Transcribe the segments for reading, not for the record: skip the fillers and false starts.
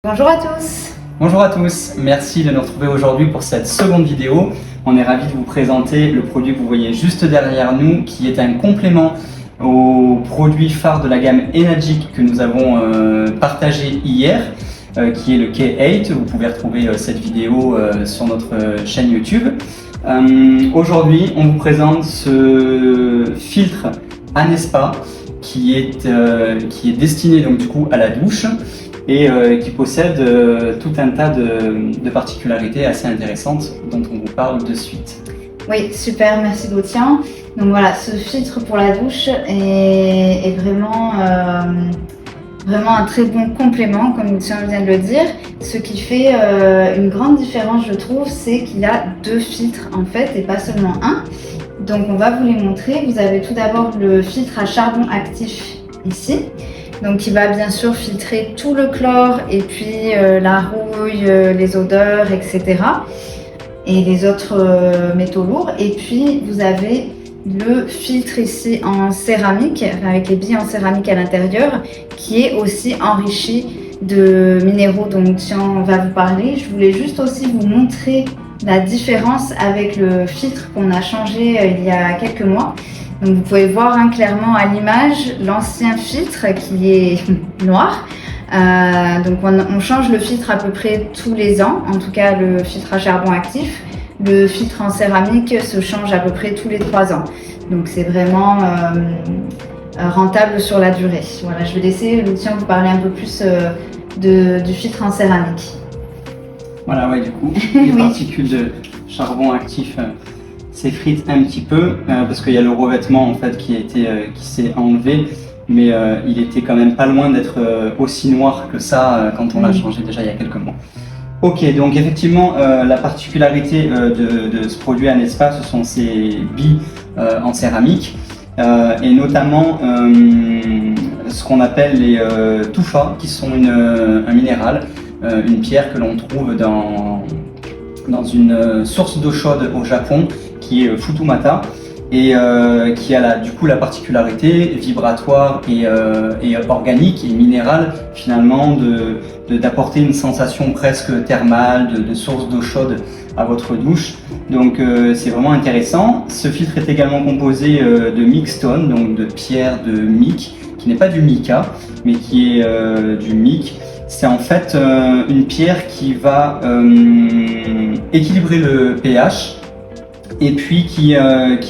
Bonjour à tous. Bonjour à tous, merci de nous retrouver aujourd'hui pour cette seconde vidéo. On est ravis de vous présenter le produit que vous voyez juste derrière nous, qui est un complément au produit phare de la gamme Enagic que nous avons partagé hier, qui est le K8. Vous pouvez retrouver cette vidéo sur notre chaîne YouTube. Aujourd'hui, on vous présente ce filtre Anespa qui est destiné donc du coup à la douche et qui possède tout un tas de particularités assez intéressantes dont on vous parle de suite. Oui, super, merci Gautien. Donc voilà, ce filtre pour la douche est vraiment un très bon complément, comme Gautien vient de le dire. Ce qui fait une grande différence, je trouve, c'est qu'il y a deux filtres en fait et pas seulement un. Donc on va vous les montrer. Vous avez tout d'abord le filtre à charbon actif ici. Donc qui va bien sûr filtrer tout le chlore et puis la rouille, les odeurs, etc. et les autres métaux lourds. Et puis vous avez le filtre ici en céramique, avec les billes en céramique à l'intérieur, qui est aussi enrichi de minéraux dont Tian va vous parler. Je voulais juste aussi vous montrer la différence avec le filtre qu'on a changé il y a quelques mois. Donc vous pouvez voir clairement à l'image l'ancien filtre qui est noir. Donc on change le filtre à peu près tous les ans, en tout cas le filtre à charbon actif. Le filtre en céramique se change à peu près tous les 3 ans. Donc c'est vraiment rentable sur la durée. Voilà, je vais laisser Lucien vous parler un peu plus du filtre en céramique. Voilà, ouais, du coup, les particules de charbon actif s'effritent un petit peu parce qu'il y a le revêtement en fait qui s'est enlevé, mais il était quand même pas loin d'être aussi noir que ça quand on l'a changé déjà il y a quelques mois. Ok, donc effectivement la particularité de ce produit Anespa, ce sont ces billes en céramique et notamment ce qu'on appelle les tufa, qui sont un minéral, une pierre que l'on trouve dans une source d'eau chaude au Japon qui est Futumata et qui a du coup la particularité vibratoire et organique et minérale finalement d'apporter une sensation presque thermale de source d'eau chaude à votre douche. Donc c'est vraiment intéressant. Ce filtre est également composé de mixstone, donc de pierre de mica, qui n'est pas du mica mais qui est du mica. C'est en fait une pierre qui va équilibrer le pH et puis qui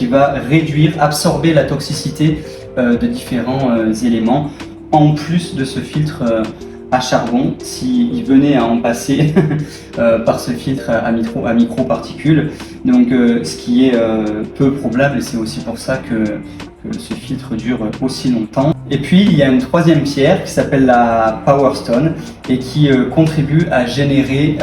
va absorber la toxicité de différents éléments, en plus de ce filtre à charbon, s'il venait à en passer par ce filtre à microparticules. Donc ce qui est peu probable, et c'est aussi pour ça que ce filtre dure aussi longtemps. Et puis il y a une troisième pierre qui s'appelle la Power Stone et qui contribue à générer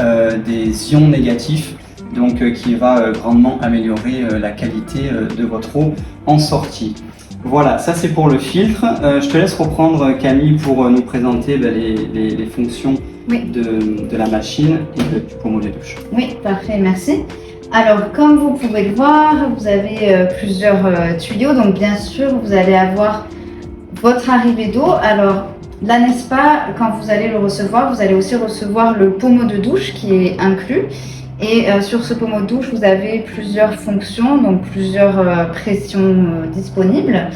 des ions négatifs, donc qui va grandement améliorer la qualité de votre eau en sortie. Voilà, ça c'est pour le filtre. Je te laisse reprendre Camille pour nous présenter les fonctions de la machine et du pommeau de douche. Oui, parfait, merci. Alors, comme vous pouvez le voir, vous avez plusieurs tuyaux. Donc, bien sûr, vous allez avoir votre arrivée d'eau. Alors, l'Anespa, quand vous allez le recevoir, vous allez aussi recevoir le pommeau de douche qui est inclus. Et sur ce pommeau de douche, vous avez plusieurs fonctions, donc plusieurs pressions disponibles.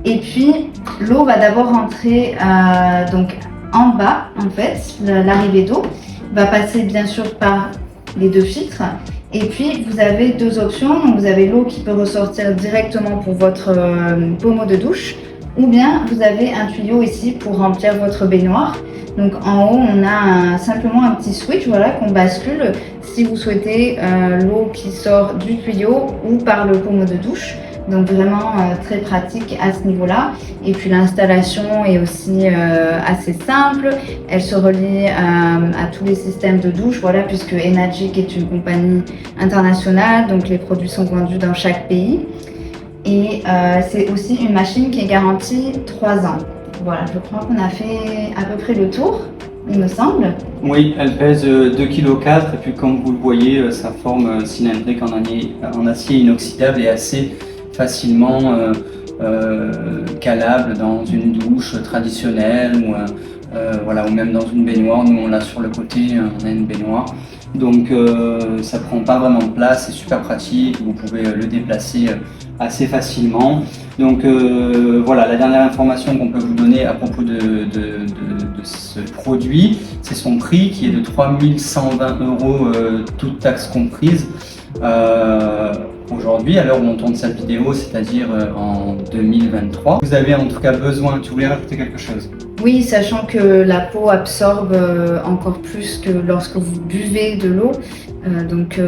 Et puis, l'eau va d'abord rentrer donc en bas, en fait. L'arrivée d'eau va passer bien sûr par les deux filtres. Et puis, vous avez deux options. Donc, vous avez l'eau qui peut ressortir directement pour votre pommeau de douche, ou bien vous avez un tuyau ici pour remplir votre baignoire. Donc, en haut, on a simplement un petit switch, voilà, qu'on bascule si vous souhaitez l'eau qui sort du tuyau ou par le pommeau de douche. Donc, vraiment très pratique à ce niveau-là. Et puis, l'installation est aussi assez simple. Elle se relie à tous les systèmes de douche, voilà, puisque Enagic est une compagnie internationale, donc les produits sont vendus dans chaque pays. Et c'est aussi une machine qui est garantie 3 ans. Voilà, je crois qu'on a fait à peu près le tour, il me semble. Oui, elle pèse 2,4 kg et puis comme vous le voyez, sa forme cylindrique en acier inoxydable est assez facilement calable dans une douche traditionnelle ou voilà, ou même dans une baignoire. Nous on l'a sur le côté, on a une baignoire. Donc ça prend pas vraiment de place, c'est super pratique, vous pouvez le déplacer assez facilement. Donc voilà, la dernière information qu'on peut vous donner à propos de ce produit, c'est son prix qui est de 3 120 €, toutes taxes comprises. Aujourd'hui, à l'heure où on tourne cette vidéo, c'est-à-dire en 2023. Vous avez en tout cas besoin, tu voulais rajouter quelque chose? Oui, sachant que la peau absorbe encore plus que lorsque vous buvez de l'eau. Donc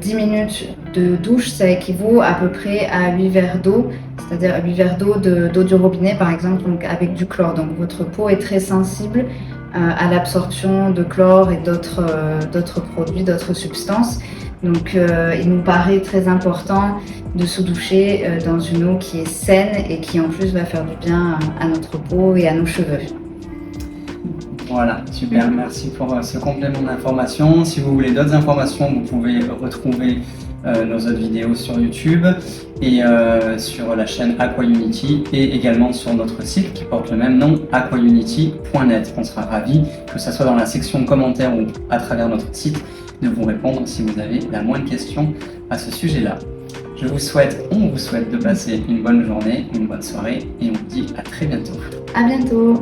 10 minutes de douche, ça équivaut à peu près à 8 verres d'eau, c'est-à-dire 8 verres d'eau du robinet par exemple, donc avec du chlore. Donc votre peau est très sensible à l'absorption de chlore et d'autres produits, d'autres substances. Donc il nous paraît très important de se doucher dans une eau qui est saine et qui en plus va faire du bien à notre peau et à nos cheveux. Voilà, super, merci pour ce complément d'information. Si vous voulez d'autres informations, vous pouvez retrouver nos autres vidéos sur YouTube et sur la chaîne AquaUnity et également sur notre site qui porte le même nom, aquaunity.net. On sera ravis, que ce soit dans la section commentaires ou à travers notre site, de vous répondre si vous avez la moindre question à ce sujet-là. On vous souhaite de passer une bonne journée, une bonne soirée et on vous dit à très bientôt. À bientôt.